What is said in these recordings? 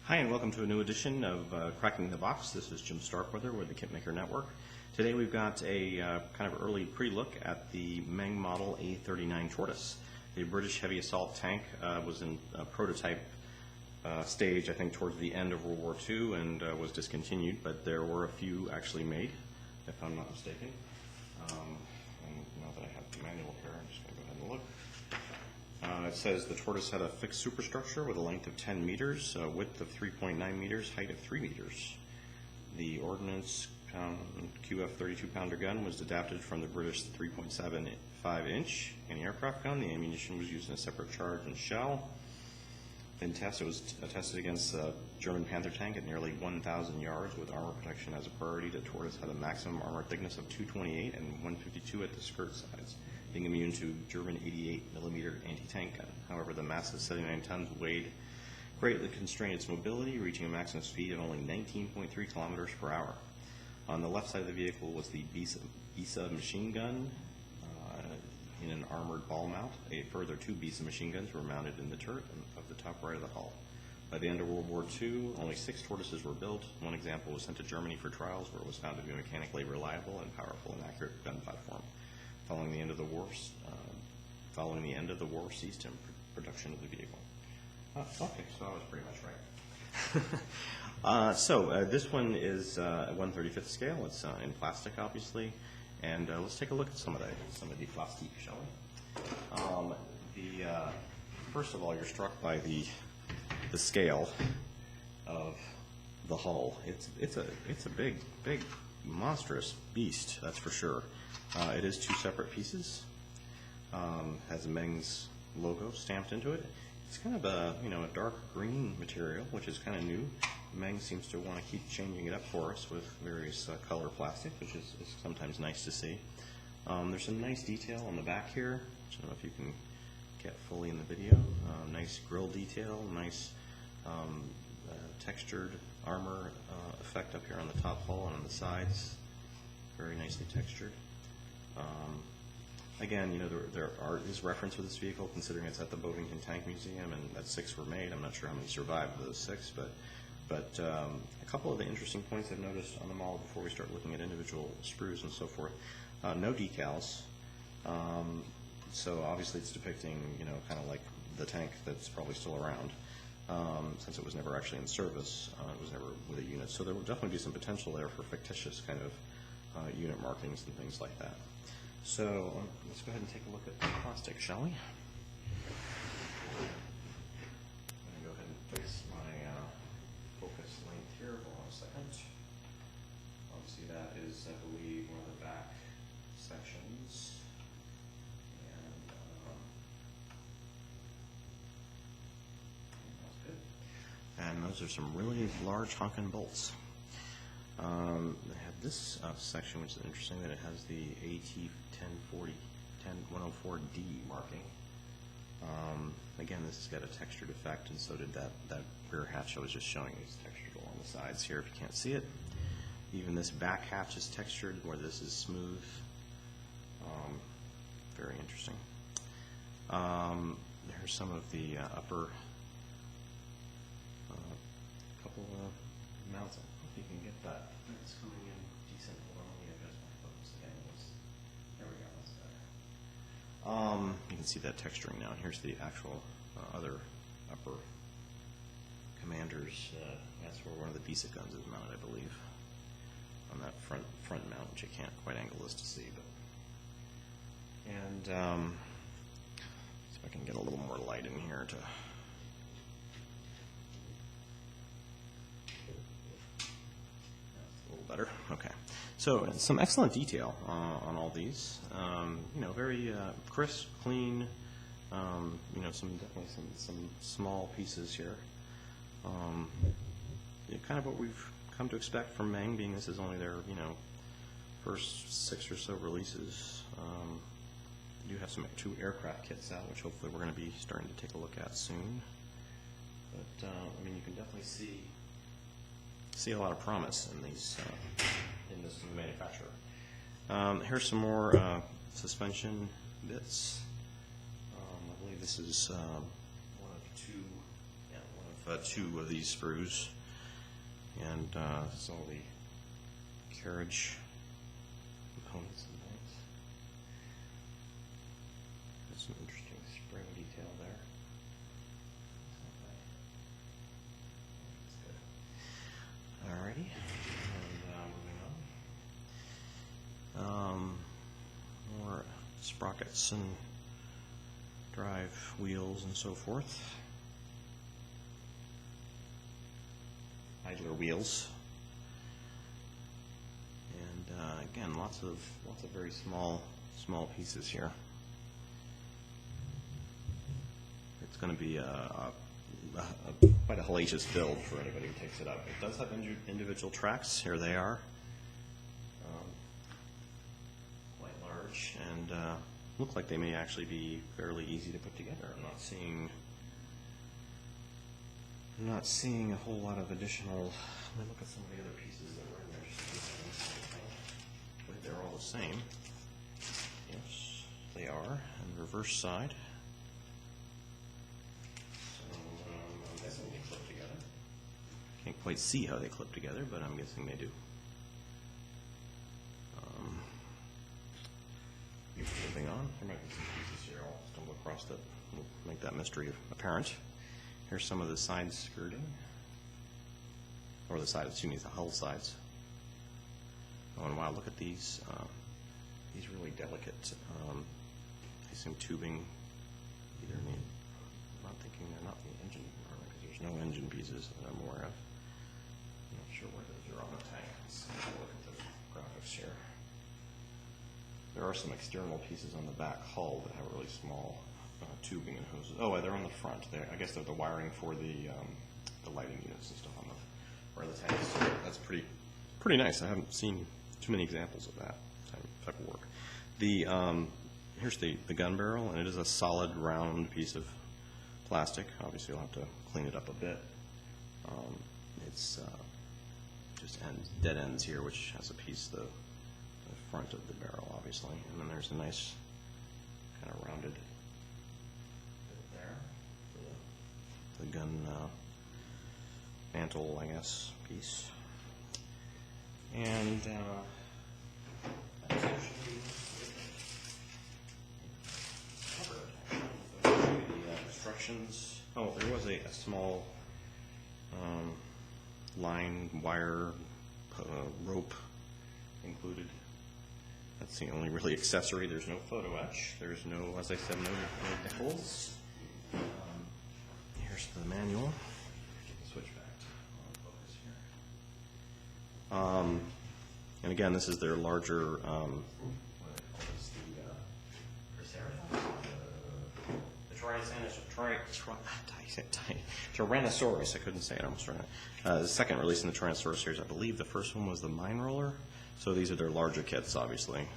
Hi, and welcome to a new edition of Cracking the Box. This is Jim Starkweather with the KitMaker Network. Today we've got a kind of early pre-look at the Meng model A39 Tortoise. The British heavy assault tank was in a prototype stage, I think, towards the end of World War II and was discontinued, but there were a few actually made, if I'm not mistaken. And now that I have the manual here, I'm just going to go ahead and look. It says the Tortoise had a fixed superstructure with a length of 10 meters, a width of 3.9 meters, height of 3 meters. The Ordnance QF 32-pounder gun was adapted from the British 3.75-inch anti-aircraft gun. The ammunition was used in a separate charge and shell. In test, it was tested against a German Panther tank at nearly 1,000 yards with armor protection as a priority. The Tortoise had a maximum armor thickness of 228 and 152 at the skirt sides, being immune to German 88mm anti-tank gun. However, the massive 79 tons weighed greatly constrained its mobility, reaching a maximum speed of only 19.3 kilometers per hour. On the left side of the vehicle was the Bisa machine gun in an armored ball mount. A further 2 Bisa machine guns were mounted in the turret of the top right of the hull. By the end of World War II, only 6 Tortoises were built. One example was sent to Germany for trials, where it was found to be a mechanically reliable and powerful and accurate gun platform. Following the end of the war, ceased production of the vehicle. Okay, so I was pretty much right. This one is 1/35 scale. It's in plastic, obviously, and let's take a look at some of the plastique, shall we? First of all, you're struck by the scale of the hull. It's a big, monstrous beast, that's for sure. It is 2 separate pieces. Has a Meng's logo stamped into it. It's kind of a dark green material, which is kind of new. Meng seems to want to keep changing it up for us with various color plastic, which is sometimes nice to see. There's some nice detail on the back here, which I don't know if you can get fully in the video. Nice grill detail, nice textured armor effect up here on the top hull and on the sides. Very nicely textured. Again, there is reference with this vehicle, considering it's at the Bovington Tank Museum, and that 6 were made. I'm not sure how many survived of those 6, but a couple of the interesting points I've noticed on the model before we start looking at individual sprues and so forth. No decals, so obviously it's depicting, kind of like the tank that's probably still around, since it was never actually in service. It was never with a unit, so there will definitely be some potential there for fictitious kind of unit markings and things like that. So let's go ahead and take a look at the plastic, shall we? I'm going to go ahead and fix my focus length here. Hold on a second. Obviously that is, I believe, one of the back sections. And that's good. And those are some really large honking bolts. They have this section, which is interesting, that it has the AT104D marking. Again, this has got a textured effect, and so did that rear hatch I was just showing you. It's textured along the sides here if you can't see it. Even this back hatch is textured, where this is smooth. Very interesting. Here's some of the upper couple of mounts. I hope you can get that. It's coming in decent. Hold on, let me adjust my focus again. There we go, that's better. You can see that texturing now. And here's the actual other upper commanders. That's where one of the Bisa guns is mounted, I believe, on that front mount, which I can't quite angle this to see. And see if I can get a little more light in here to. Better. Okay. So some excellent detail on all these. Very crisp, clean. Definitely some small pieces here. Kind of what we've come to expect from Meng, being this is only their first 6 or so releases. They do have some 2 aircraft kits out, which hopefully we're going to be starting to take a look at soon. But you can definitely see a lot of promise in these in this manufacturer. Here's some more suspension bits. I believe this is one of two of these sprues, and this is all the carriage components and things. There's some interesting spring detail there. Alrighty, and moving on. More sprockets and drive wheels and so forth. Idler wheels, and again, lots of very small pieces here. It's going to be quite a hellacious build for anybody who takes it up. It does have individual tracks. Here they are, quite large, and look like they may actually be fairly easy to put together. I'm not seeing a whole lot of additional. Let me look at some of the other pieces that were in there. I believe they're all the same. Yes, they are. And the reverse side. So I'm guessing they clip together. Can't quite see how they clip together, but I'm guessing they do. Moving on, there might be some pieces here I'll stumble across that will make that mystery apparent. Here's some of the side skirting, or the side, excuse me, the hull sides. Oh, and wow, look at these really delicate, I assume tubing, either in the, I'm not thinking they're not the engine compartment, because there's no engine pieces that I'm aware of. I'm not sure where those are on the tank. Let's have a look at the graphics here. There are some external pieces on the back hull that have really small tubing and hoses. Oh, they're on the front. I guess they're the wiring for the lighting units and stuff on the tanks. So that's pretty nice. I haven't seen too many examples of that type of work. Here's the gun barrel, and it is a solid round piece of plastic. Obviously, you'll have to clean it up a bit. It's just dead ends here, which has a piece the front of the barrel, obviously, and then there's a nice kind of rounded bit there for the gun mantle, I guess, piece. And that's actually the instructions. Oh, there was a small line wire rope included. That's the only really accessory. There's no photo etch. There's no, as I said, no nipples. Here's the manual. Switch back to focus here. And again, this is their larger, what do they call this? The Tyrannosaurus. I couldn't say it. I almost ran it. The second release in the Tyrannosaurus series, I believe the first one was the Mine Roller. So these are their larger kits, obviously.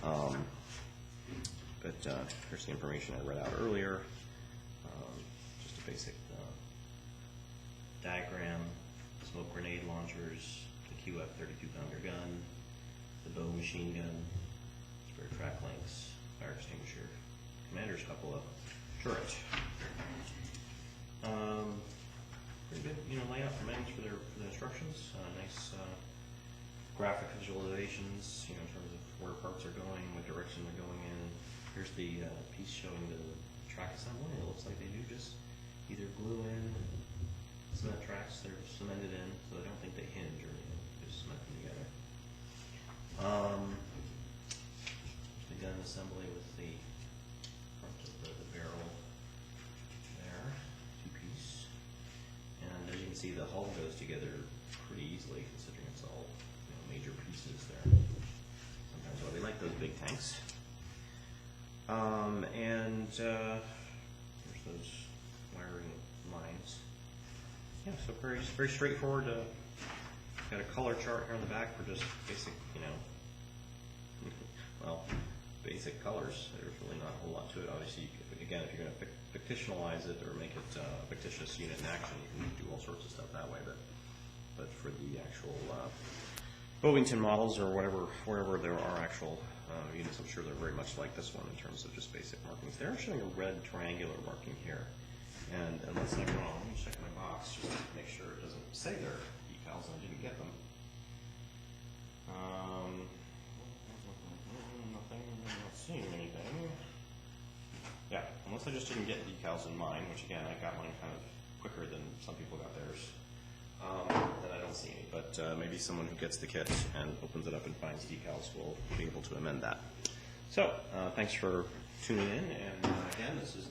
But here's the information I read out earlier. Just a basic diagram, smoke grenade launchers, the QF-32 pounder gun, the bow machine gun, spare track links, fire extinguisher, commander's cupola, turret. Pretty good, layout for Mengs for the instructions. Nice graphic visualizations, in terms of where parts are going, what direction they're going in. Here's the piece showing the track assembly. It looks like they do just either glue in cement tracks. They're cemented in, so I don't think they hinge or anything. Just cement them together. The gun assembly with the front of the barrel there, two-piece. And as you can see, the hull goes together pretty easily, considering it's all major pieces there. Sometimes they like those big tanks. And there's those wiring lines. Yeah, so very straightforward. Got a color chart here on the back for just basic, basic colors. There's really not a whole lot to it. Obviously, again, if you're going to fictionalize it or make it a fictitious unit in action, you can do all sorts of stuff that way. But for the actual Bovington models or wherever there are actual units, I'm sure they're very much like this one in terms of just basic markings. They're showing a red triangular marking here. And unless I'm wrong, let me check my box just to make sure it doesn't say they're decals and I didn't get them. Nothing, I'm not seeing anything. Yeah, unless I just didn't get decals in mine, which again, I got mine kind of quicker than some people got theirs. Then I don't see any, but maybe someone who gets the kit and opens it up and finds decals will be able to amend that. So, thanks for tuning in, and again, this is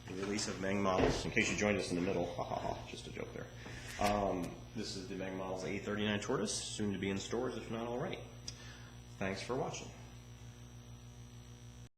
the release of Meng models. In case you joined us in the middle, ha ha ha, just a joke there. This is the Meng models A39 Tortoise, soon to be in stores if not already. Thanks for watching.